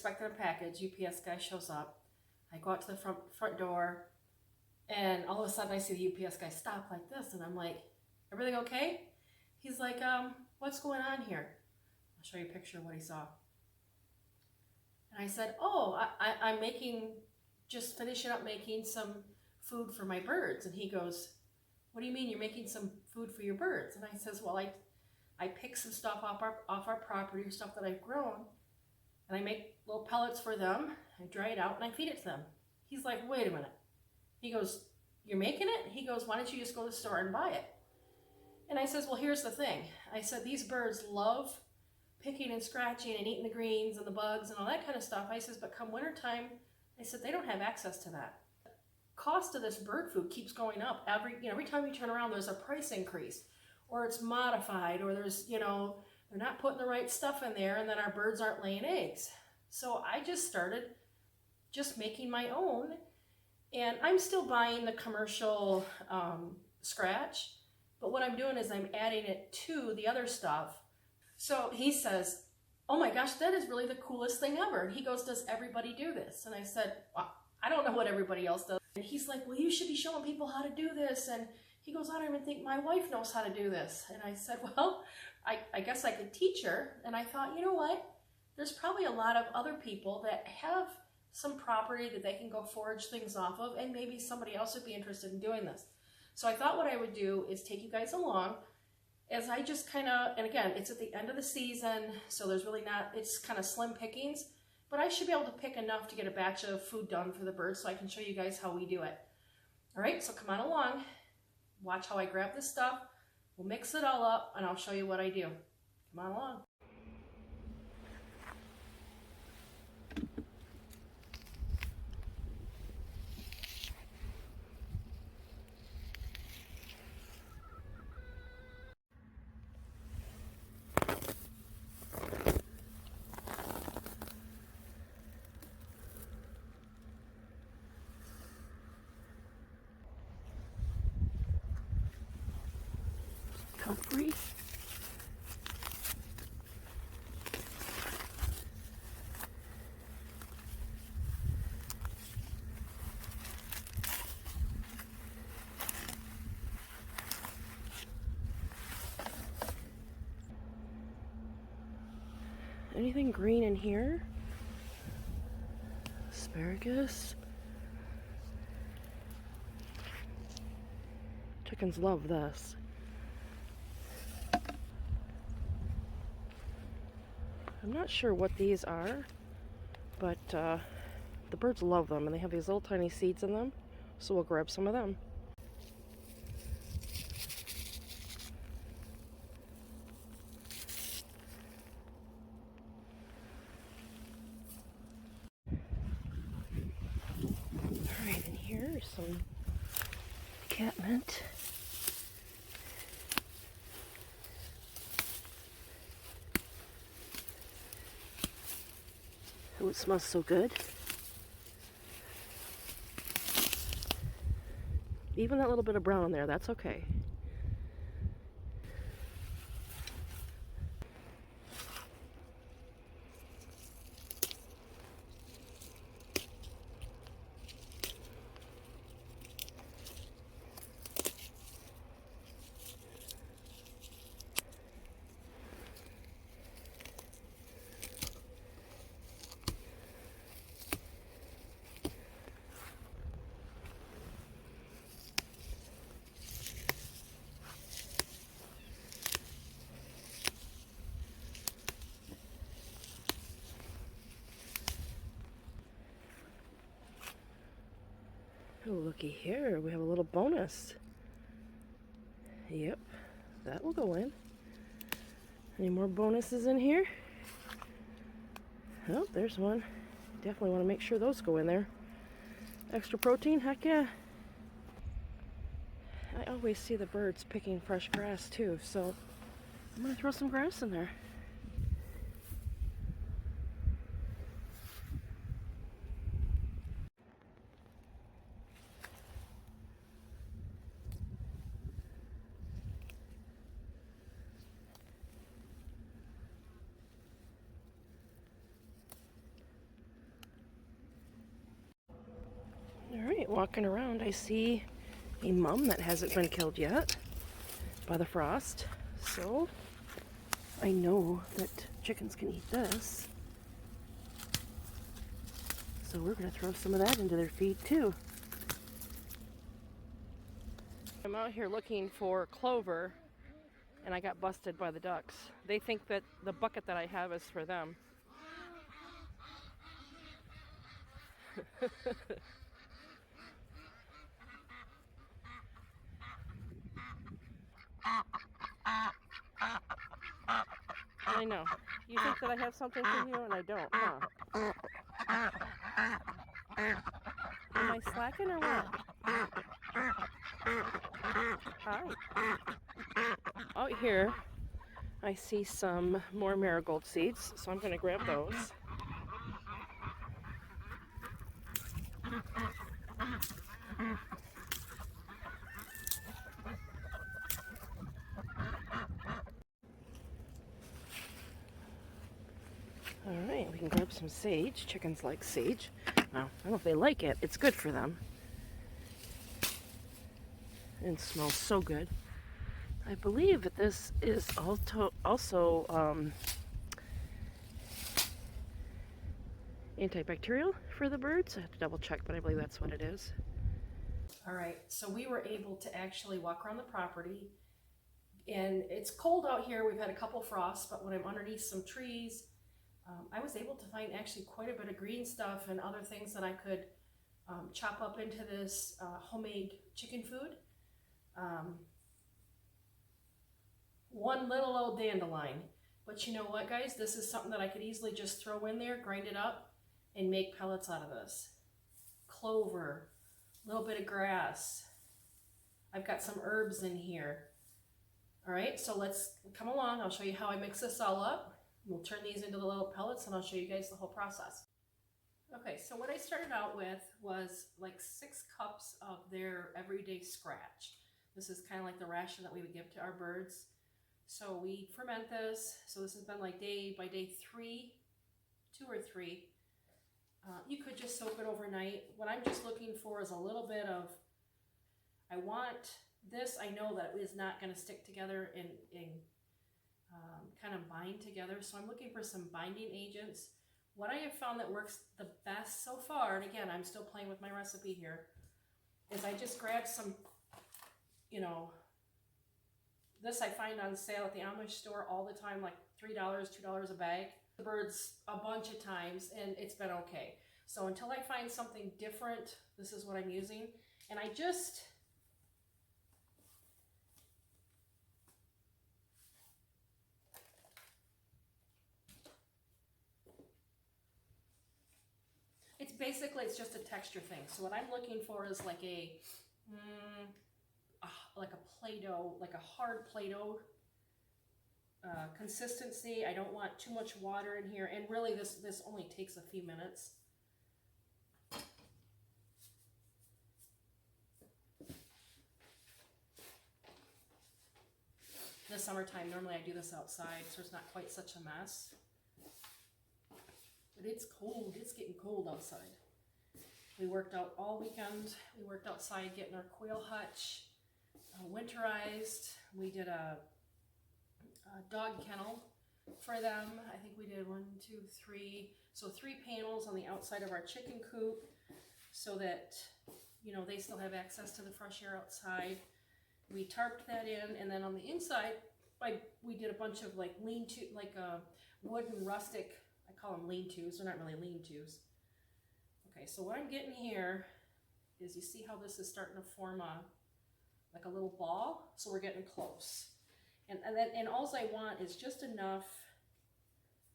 expecting a package. UPS guy shows up. I go out to the front door, and all of a sudden I see the UPS guy stop like this, and I'm like, everything okay? He's like, what's going on here? I'll show you a picture of what he saw. And I said, oh, I'm just finishing up making some food for my birds. And he goes, what do you mean you're making some food for your birds? And I says, well, I pick some stuff off our property, stuff that I've grown, and I make little pellets for them. I dry it out and I feed it to them. He's like, wait a minute. He goes, you're making it? He goes, why don't you just go to the store and buy it? And I says, well, here's the thing. I said, these birds love picking and scratching and eating the greens and the bugs and all that kind of stuff. I says, but come wintertime, I said, they don't have access to that. Cost of this bird food keeps going up. Every time you turn around, there's a price increase, or it's modified, or there's, they're not putting the right stuff in there, and then our birds aren't laying eggs. So I just started making my own, and I'm still buying the commercial scratch, but what I'm doing is I'm adding it to the other stuff. So he says, oh my gosh, that is really the coolest thing ever. And he goes, does everybody do this? And I said, well, I don't know what everybody else does. And he's like, well, you should be showing people how to do this. And he goes, I don't even think my wife knows how to do this. And I said, well, I guess I could teach her. And I thought, you know what? There's probably a lot of other people that have some property that they can go forage things off of, and maybe somebody else would be interested in doing this. So I thought what I would do is take you guys along as I just kind of, and again, it's at the end of the season, so there's really not, it's kind of slim pickings, but I should be able to pick enough to get a batch of food done for the birds so I can show you guys how we do it. All right, so come on along, watch how I grab this stuff, we'll mix it all up, and I'll show you what I do. Come on along. Comfrey. Anything green in here? Asparagus. Chickens love this. I'm not sure what these are, but the birds love them, and they have these little tiny seeds in them, so we'll grab some of them. Alright, and here's some catmint. Oh, it smells so good. Even that little bit of brown in there, that's okay. Oh, looky here, we have a little bonus. Yep, that will go in. Any more bonuses in here? Oh, there's one. Definitely want to make sure those go in there. Extra protein, heck yeah. I always see the birds picking fresh grass too, so I'm going to throw some grass in there. Alright, walking around, I see a mum that hasn't been killed yet by the frost. So, I know that chickens can eat this. So we're going to throw some of that into their feed too. I'm out here looking for clover, and I got busted by the ducks. They think that the bucket that I have is for them. I know. You think that I have something for you, and I don't, huh? Am I slacking or what? Hi. Out here, I see some more marigold seeds, so I'm going to grab those. Alright, we can grab some sage. Chickens like sage. Well, I don't know if they like it. It's good for them. And it smells so good. I believe that this is also antibacterial for the birds. I have to double check, but I believe that's what it is. Alright, so we were able to actually walk around the property. And it's cold out here. We've had a couple frosts, but when I'm underneath some trees, I was able to find actually quite a bit of green stuff and other things that I could chop up into this homemade chicken food. One little old dandelion. But you know what, guys? This is something that I could easily just throw in there, grind it up, and make pellets out of this. Clover, a little bit of grass. I've got some herbs in here. All right, so let's come along. I'll show you how I mix this all up. We'll turn these into the little pellets, and I'll show you guys the whole process. Okay, so what I started out with was like 6 cups of their everyday scratch. This is kind of like the ration that we would give to our birds. So we ferment this. So this has been like day by day 3, 2 or 3. You could just soak it overnight. What I'm just looking for is a little bit of, I want this, I know that is not going to stick together and kind of bind together. So I'm looking for some binding agents. What I have found that works the best so far, and again, I'm still playing with my recipe here, is I just grab some, you know, this I find on sale at the Amish store all the time, like $3, $2 a bag. The birds a bunch of times, and it's been okay. So until I find something different, this is what I'm using. And I just, it's just a texture thing. So what I'm looking for is like a Play-Doh, like a hard Play-Doh consistency. I don't want too much water in here, and really this only takes a few minutes. In the summertime, normally I do this outside, so it's not quite such a mess. But it's cold. It's getting cold outside. We worked out all weekend. We worked outside getting our quail hutch winterized. We did a dog kennel for them. I think we did 1, 2, 3. So 3 panels on the outside of our chicken coop so that, you know, they still have access to the fresh air outside. We tarped that in, and then on the inside, we did a bunch of like lean-to, like wooden rustic, I call them lean-tos. They're not really lean-tos. Okay, so what I'm getting here is, you see how this is starting to form like a little ball? So we're getting close. And all I want is just enough,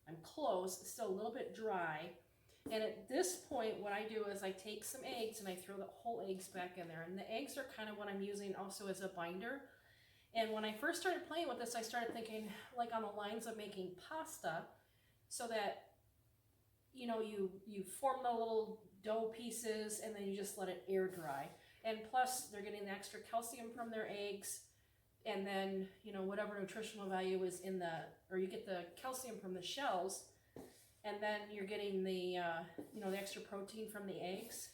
I'm close, it's still a little bit dry. And at this point, what I do is I take some eggs and I throw the whole eggs back in there. And the eggs are kind of what I'm using also as a binder. And when I first started playing with this, I started thinking like on the lines of making pasta, so that, you know, you form the little dough pieces and then you just let it air dry. And plus they're getting the extra calcium from their eggs, and then, you know, whatever nutritional value is in the, or you get the calcium from the shells, and then you're getting the, you know, the extra protein from the eggs.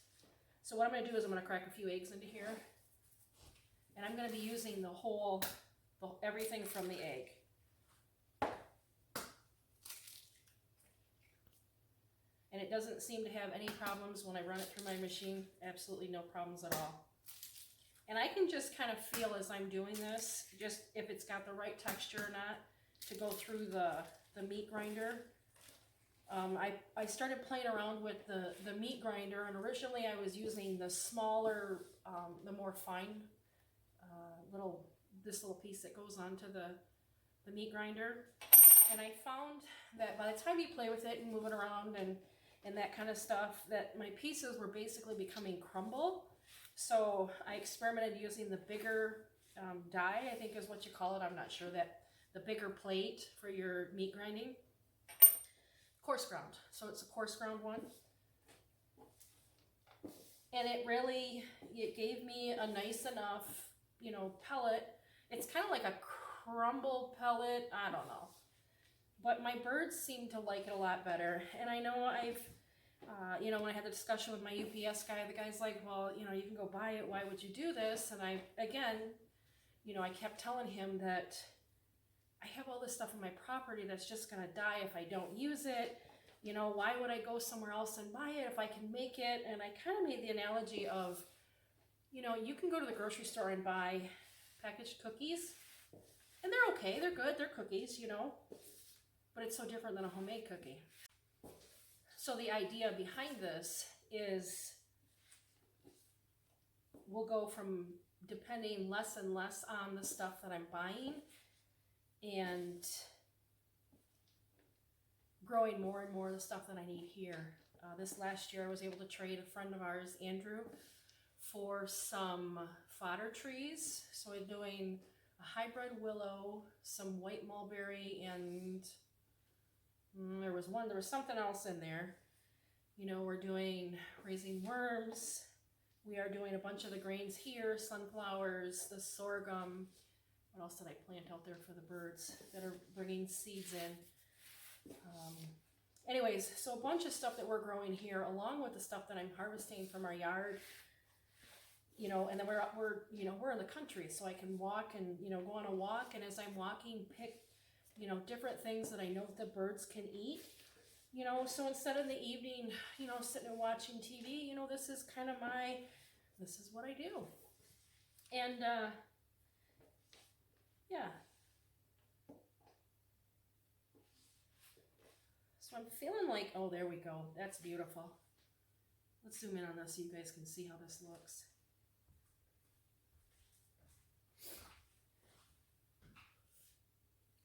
So what I'm gonna do is I'm gonna crack a few eggs into here, and I'm gonna be using everything from the egg. And it doesn't seem to have any problems when I run it through my machine. Absolutely no problems at all. And I can just kind of feel as I'm doing this, just if it's got the right texture or not, to go through the meat grinder. I started playing around with the meat grinder, and originally I was using the smaller, the more fine this little piece that goes onto the meat grinder. And I found that by the time you play with it and move it around and that kind of stuff, that my pieces were basically becoming crumble. So I experimented using the bigger die, I think is what you call it. I'm not sure, that the bigger plate for your meat grinding. Coarse ground. So it's a coarse ground one. And it gave me a nice enough, you know, pellet. It's kind of like a crumble pellet. I don't know. But my birds seem to like it a lot better. And I know you know, when I had the discussion with my UPS guy, the guy's like, well, you know, you can go buy it. Why would you do this? And again, you know, I kept telling him that I have all this stuff on my property that's just going to die if I don't use it. You know, why would I go somewhere else and buy it if I can make it? And I kind of made the analogy of, you know, you can go to the grocery store and buy packaged cookies. And they're okay. They're good. They're cookies, you know. But it's so different than a homemade cookie. So the idea behind this is we'll go from depending less and less on the stuff that I'm buying and growing more and more of the stuff that I need here. This last year I was able to trade a friend of ours, Andrew, for some fodder trees. So I'm doing a hybrid willow, some white mulberry, and there was something else in there. You know, we're raising worms. We are doing a bunch of the grains here, sunflowers, the sorghum. What else did I plant out there for the birds that are bringing seeds in? Anyways, so a bunch of stuff that we're growing here, along with the stuff that I'm harvesting from our yard. You know, and then we're in the country, so I can walk and, you know, go on a walk, and as I'm walking, pick, you know, different things that I know the birds can eat. You know, so instead of the evening, you know, sitting and watching TV, you know, this is kind of this is what I do. And, yeah. So I'm feeling like, oh, there we go. That's beautiful. Let's zoom in on this so you guys can see how this looks.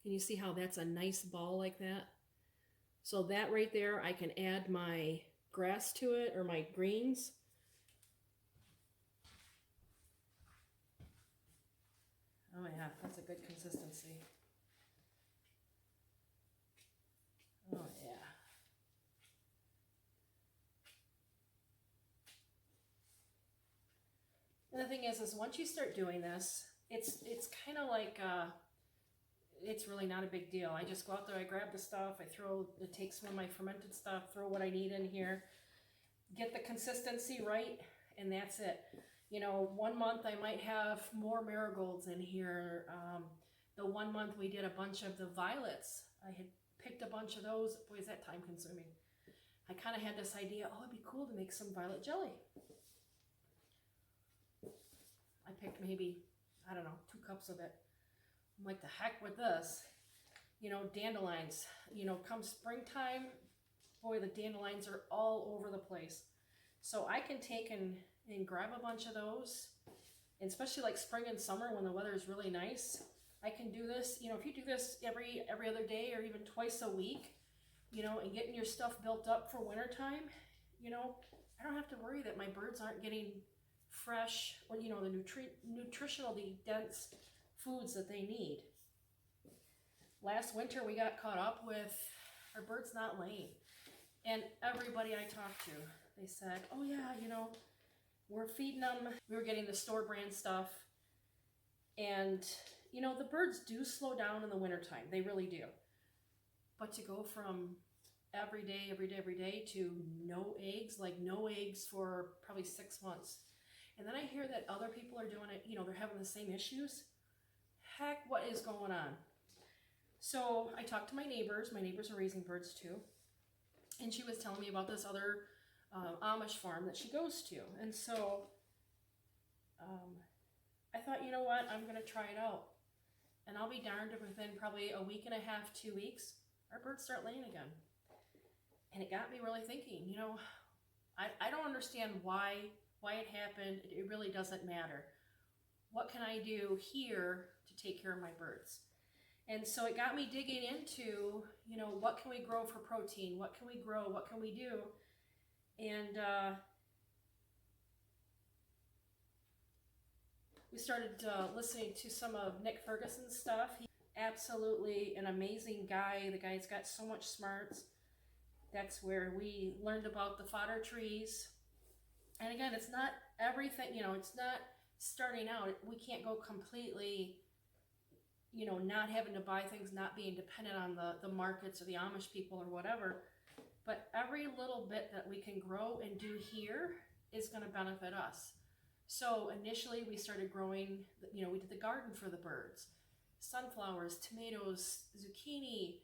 Can you see how that's a nice ball like that? So that right there, I can add my grass to it, or my greens. Oh yeah, that's a good consistency. Oh yeah. And the thing is once you start doing this, it's kind of like, it's really not a big deal. I just go out there, I grab the stuff, I take some of my fermented stuff, throw what I need in here, get the consistency right, and that's it. You know, 1 month I might have more marigolds in here. The 1 month we did a bunch of the violets. I had picked a bunch of those. Boy, is that time consuming. I kind of had this idea, oh, it'd be cool to make some violet jelly. I picked maybe, I don't know, 2 cups of it. I'm like, the heck with this. You know, dandelions. You know, come springtime, boy, the dandelions are all over the place. So I can take and grab a bunch of those, and especially like spring and summer when the weather is really nice. I can do this, you know, if you do this every other day or even twice a week, you know, and getting your stuff built up for wintertime, you know, I don't have to worry that my birds aren't getting fresh, or, you know, the nutritionally dense foods that they need. Last winter we got caught up with our birds not laying, and everybody I talked to, they said, oh yeah, you know, we're feeding them. We were getting the store brand stuff, and you know, the birds do slow down in the wintertime. They really do. But to go from every day to no eggs, like no eggs for probably 6 months. And then I hear that other people are doing it, you know, they're having the same issues. Heck, what is going on? So I talked to my neighbors. My neighbors are raising birds too. And she was telling me about this other Amish farm that she goes to. And so I thought, you know what, I'm going to try it out. And I'll be darned if within probably a week and a half, 2 weeks, our birds start laying again. And it got me really thinking, you know, I don't understand why it happened. It really doesn't matter. What can I do here to take care of my birds? And so it got me digging into, you know, what can we grow for protein? What can we grow? What can we do? And we started listening to some of Nick Ferguson's stuff. He's absolutely an amazing guy. The guy's got so much smarts. That's where we learned about the fodder trees. And again, it's not everything, you know, it's not starting out. We can't go completely, you know, not having to buy things, not being dependent on the markets or the Amish people or whatever. But every little bit that we can grow and do here is going to benefit us. So initially we started growing, you know, we did the garden for the birds. Sunflowers, tomatoes, zucchini,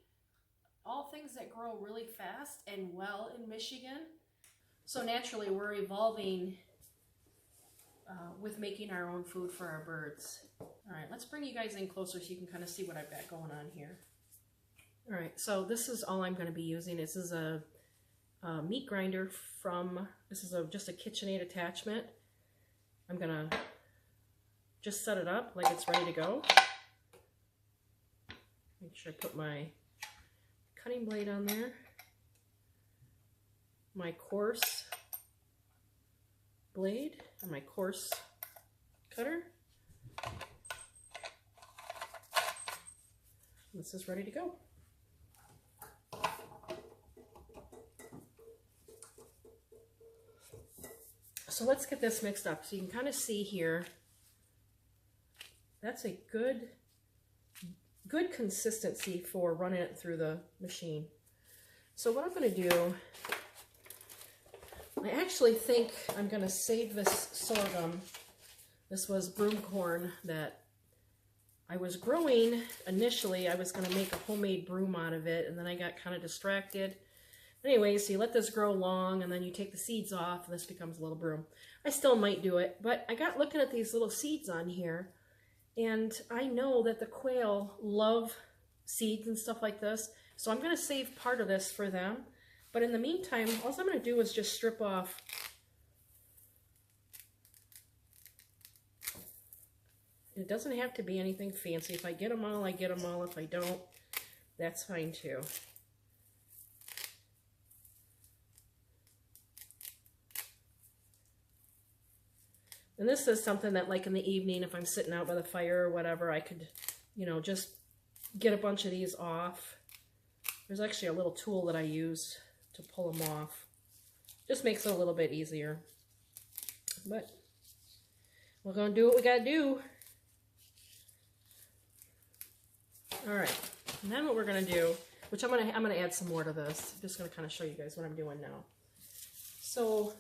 all things that grow really fast and well in Michigan. So naturally we're evolving with making our own food for our birds. All right, let's bring you guys in closer so you can kind of see what I've got going on here. All right, so this is all I'm going to be using. This is a meat grinder from, this is just a KitchenAid attachment. I'm going to just set it up like it's ready to go. Make sure I put my cutting blade on there. My coarse blade and my coarse cutter. This is ready to go. So let's get this mixed up. So you can kind of see here, that's a good consistency for running it through the machine. So what I'm going to do, I actually think I'm going to save this sorghum. This was broom corn that I was growing initially. I was going to make a homemade broom out of it, and then I got kind of distracted. Anyway, so you let this grow long, and then you take the seeds off, and this becomes a little broom. I still might do it, but I got looking at these little seeds on here, and I know that the quail love seeds and stuff like this, so I'm going to save part of this for them. But in the meantime, all I'm going to do is just strip off it doesn't have to be anything fancy. If I get them all, I get them all. If I don't, that's fine too. And this is something that, like in the evening, if I'm sitting out by the fire or whatever, I could, you know, just get a bunch of these off. There's actually a little tool that I use to pull them off. Just makes it a little bit easier. But we're going to do what we got to do. All right. And then what we're going to do, which I'm going to add some more to this. I'm just going to kind of show you guys what I'm doing now. So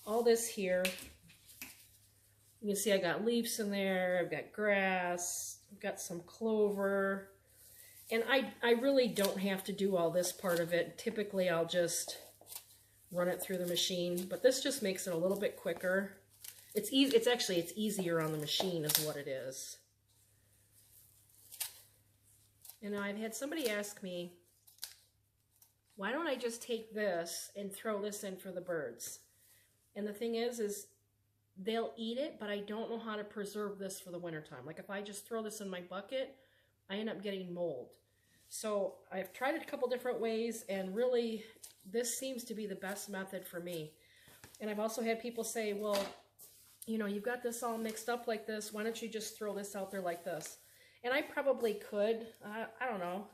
all this here, you can see I got leaves in there, I've got grass, I've got some clover, and I really don't have to do all this part of it. Typically I'll just run it through the machine, but this just makes it a little bit quicker. It's easier on the machine is what it is. And I've had somebody ask me, why don't I just take this and throw this in for the birds? And the thing is they'll eat it, but I don't know how to preserve this for the wintertime. Like if I just throw this in my bucket, I end up getting mold. So I've tried it a couple different ways, and really this seems to be the best method for me. And I've also had people say, well, you know, you've got this all mixed up like this. Why don't you just throw this out there like this? And I probably could. I don't know.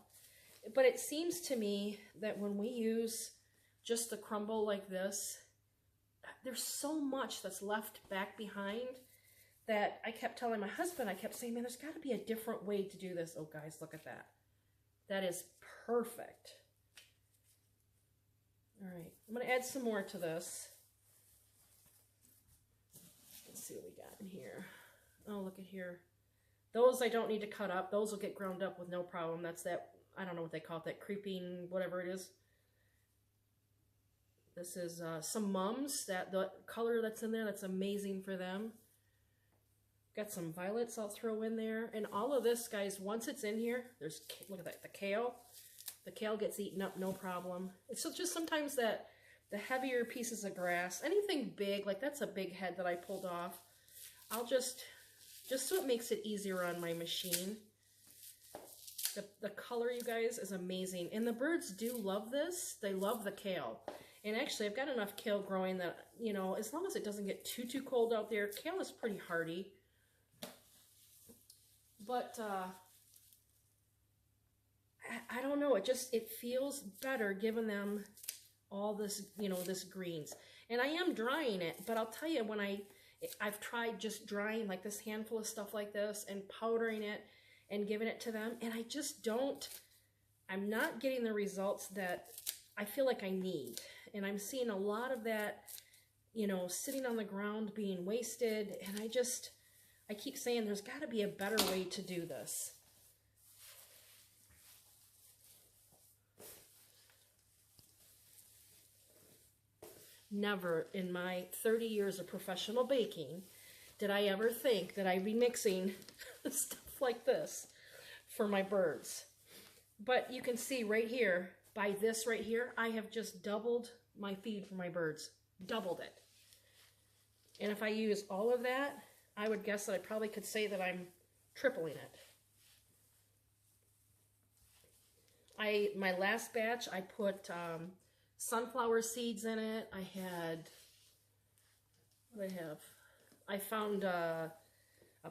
But it seems to me that when we use just the crumble like this, there's so much that's left back behind that I kept telling my husband, I kept saying, man, there's got to be a different way to do this. Oh, guys, look at that. That is perfect. All right, I'm gonna add some more to this. Let's see what we got in here. Oh, look at here. Those I don't need to cut up. Those will get ground up with no problem. That's that, I don't know what they call it, that creeping, whatever it is. This is some mums, that the color that's in there, that's amazing for them. Got some violets I'll throw in there. And all of this, guys, once it's in here, there's, look at that, the kale. The kale gets eaten up, no problem. It's just sometimes that the heavier pieces of grass, anything big, like that's a big head that I pulled off, I'll just so it makes it easier on my machine. The color, you guys, is amazing. And the birds do love this. They love the kale. And actually, I've got enough kale growing that, you know, as long as it doesn't get too cold out there, kale is pretty hardy. But I don't know, it feels better giving them all this, you know, this greens. And I am drying it, but I'll tell you, when I've tried just drying like this handful of stuff like this and powdering it and giving it to them, and I just don't, I'm not getting the results that I feel like I need. And I'm seeing a lot of that, you know, sitting on the ground being wasted, and I keep saying there's got to be a better way to do this. Never in my 30 years of professional baking did I ever think that I'd be mixing stuff like this for my birds. But you can see right here, by this right here, I have just doubled my feed for my birds. Doubled it. And if I use all of that, I would guess that I probably could say that I'm tripling it. My last batch, I put sunflower seeds in it. I had, what did I have? I found a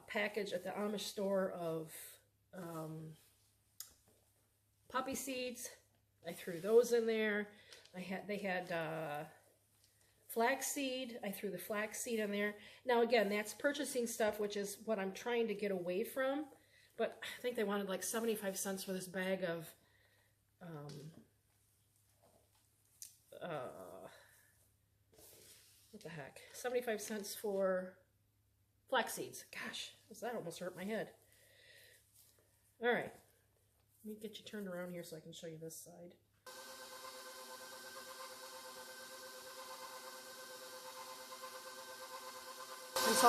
package at the Amish store of poppy seeds. I threw those in there. They had flaxseed. I threw the flaxseed in there. Now again, that's purchasing stuff, which is what I'm trying to get away from. But I think they wanted like 75 cents for this bag of what the heck? 75 cents for flax seeds. Gosh, that almost hurt my head. All right. Let me get you turned around here so I can show you this side. And so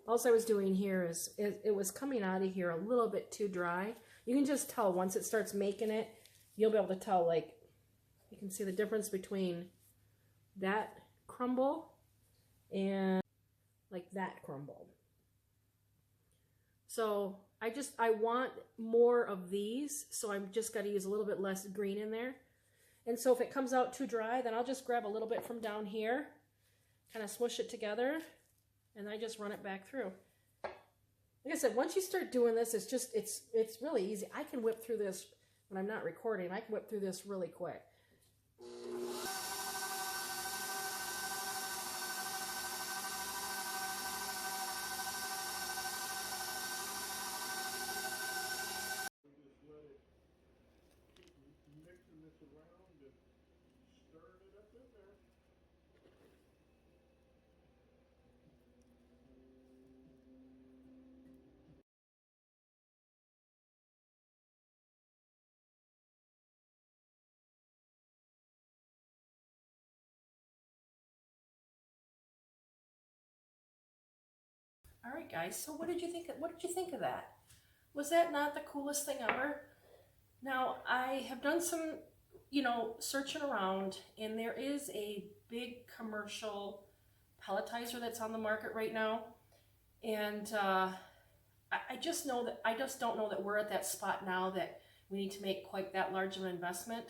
all I was doing here is, it was coming out of here a little bit too dry. You can just tell once it starts making it, you'll be able to tell, like, you can see the difference between that crumble and like that crumble. So I want more of these, so I'm just got to use a little bit less green in there. And so if it comes out too dry, then I'll just grab a little bit from down here, kind of smush it together, and I just run it back through. Like I said, once you start doing this, it's really easy. I can whip through this when I'm not recording. I can whip through this really quick. All right, guys, so what did you think of that? Was that not the coolest thing ever? Now, I have done some, you know, searching around, and there is a big commercial pelletizer that's on the market right now. And I just don't know that we're at that spot now that we need to make quite that large of an investment.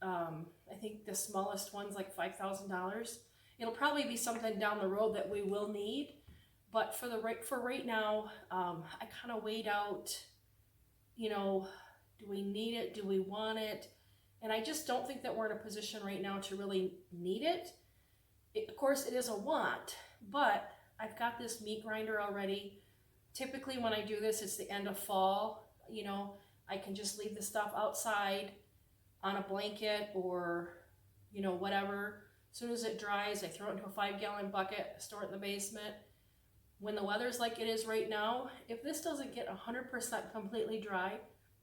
I think the smallest one's like $5,000. It'll probably be something down the road that we will need. But for right now, I kind of weighed out, you know, do we need it? Do we want it? And I just don't think that we're in a position right now to really need it. Of course, it is a want, but I've got this meat grinder already. Typically, when I do this, it's the end of fall. You know, I can just leave the stuff outside on a blanket or, you know, whatever. As soon as it dries, I throw it into a 5-gallon bucket, store it in the basement. When the weather's like it is right now, if this doesn't get 100% completely dry,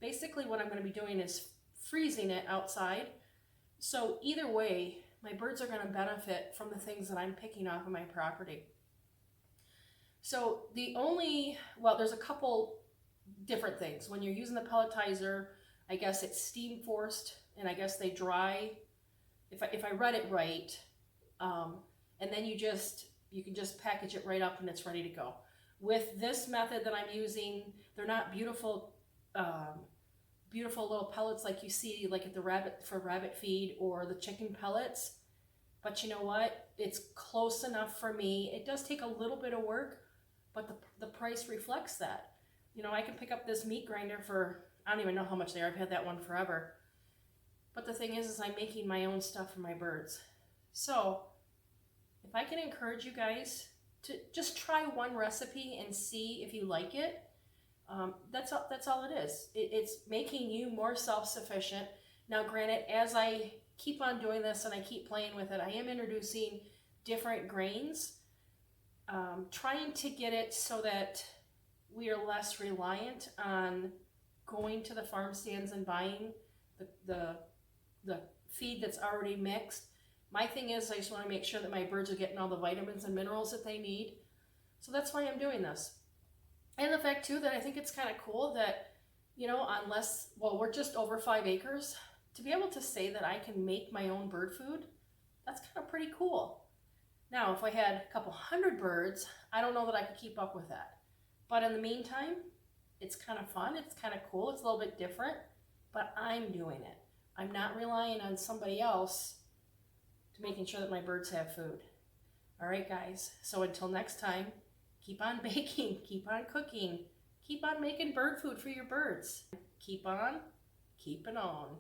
basically what I'm going to be doing is freezing it outside. So either way, my birds are going to benefit from the things that I'm picking off of my property. So there's a couple different things. When you're using the pelletizer, I guess it's steam forced, and I guess they dry, if I read it right, and then you can just package it right up and it's ready to go. With this method that I'm using, they're not beautiful little pellets like you see like at the rabbit feed or the chicken pellets, but you know what? It's close enough for me. It does take a little bit of work, but the price reflects that. You know, I can pick up this meat grinder for, I don't even know how much they are. I've had that one forever. But the thing is I'm making my own stuff for my birds. So if I can encourage you guys to just try one recipe and see if you like it, that's all it is. It's making you more self-sufficient. Now, granted, as I keep on doing this and I keep playing with it, I am introducing different grains, trying to get it so that we are less reliant on going to the farm stands and buying the feed that's already mixed. My thing is I just want to make sure that my birds are getting all the vitamins and minerals that they need. So that's why I'm doing this. And the fact too that I think it's kind of cool that, you know, we're just over 5 acres, to be able to say that I can make my own bird food, that's kind of pretty cool. Now, if I had a couple hundred birds, I don't know that I could keep up with that. But in the meantime, it's kind of fun, it's kind of cool, it's a little bit different, but I'm doing it. I'm not relying on somebody else to making sure that my birds have food. All right, guys, so until next time, keep on baking, keep on cooking, keep on making bird food for your birds. Keep on keeping on.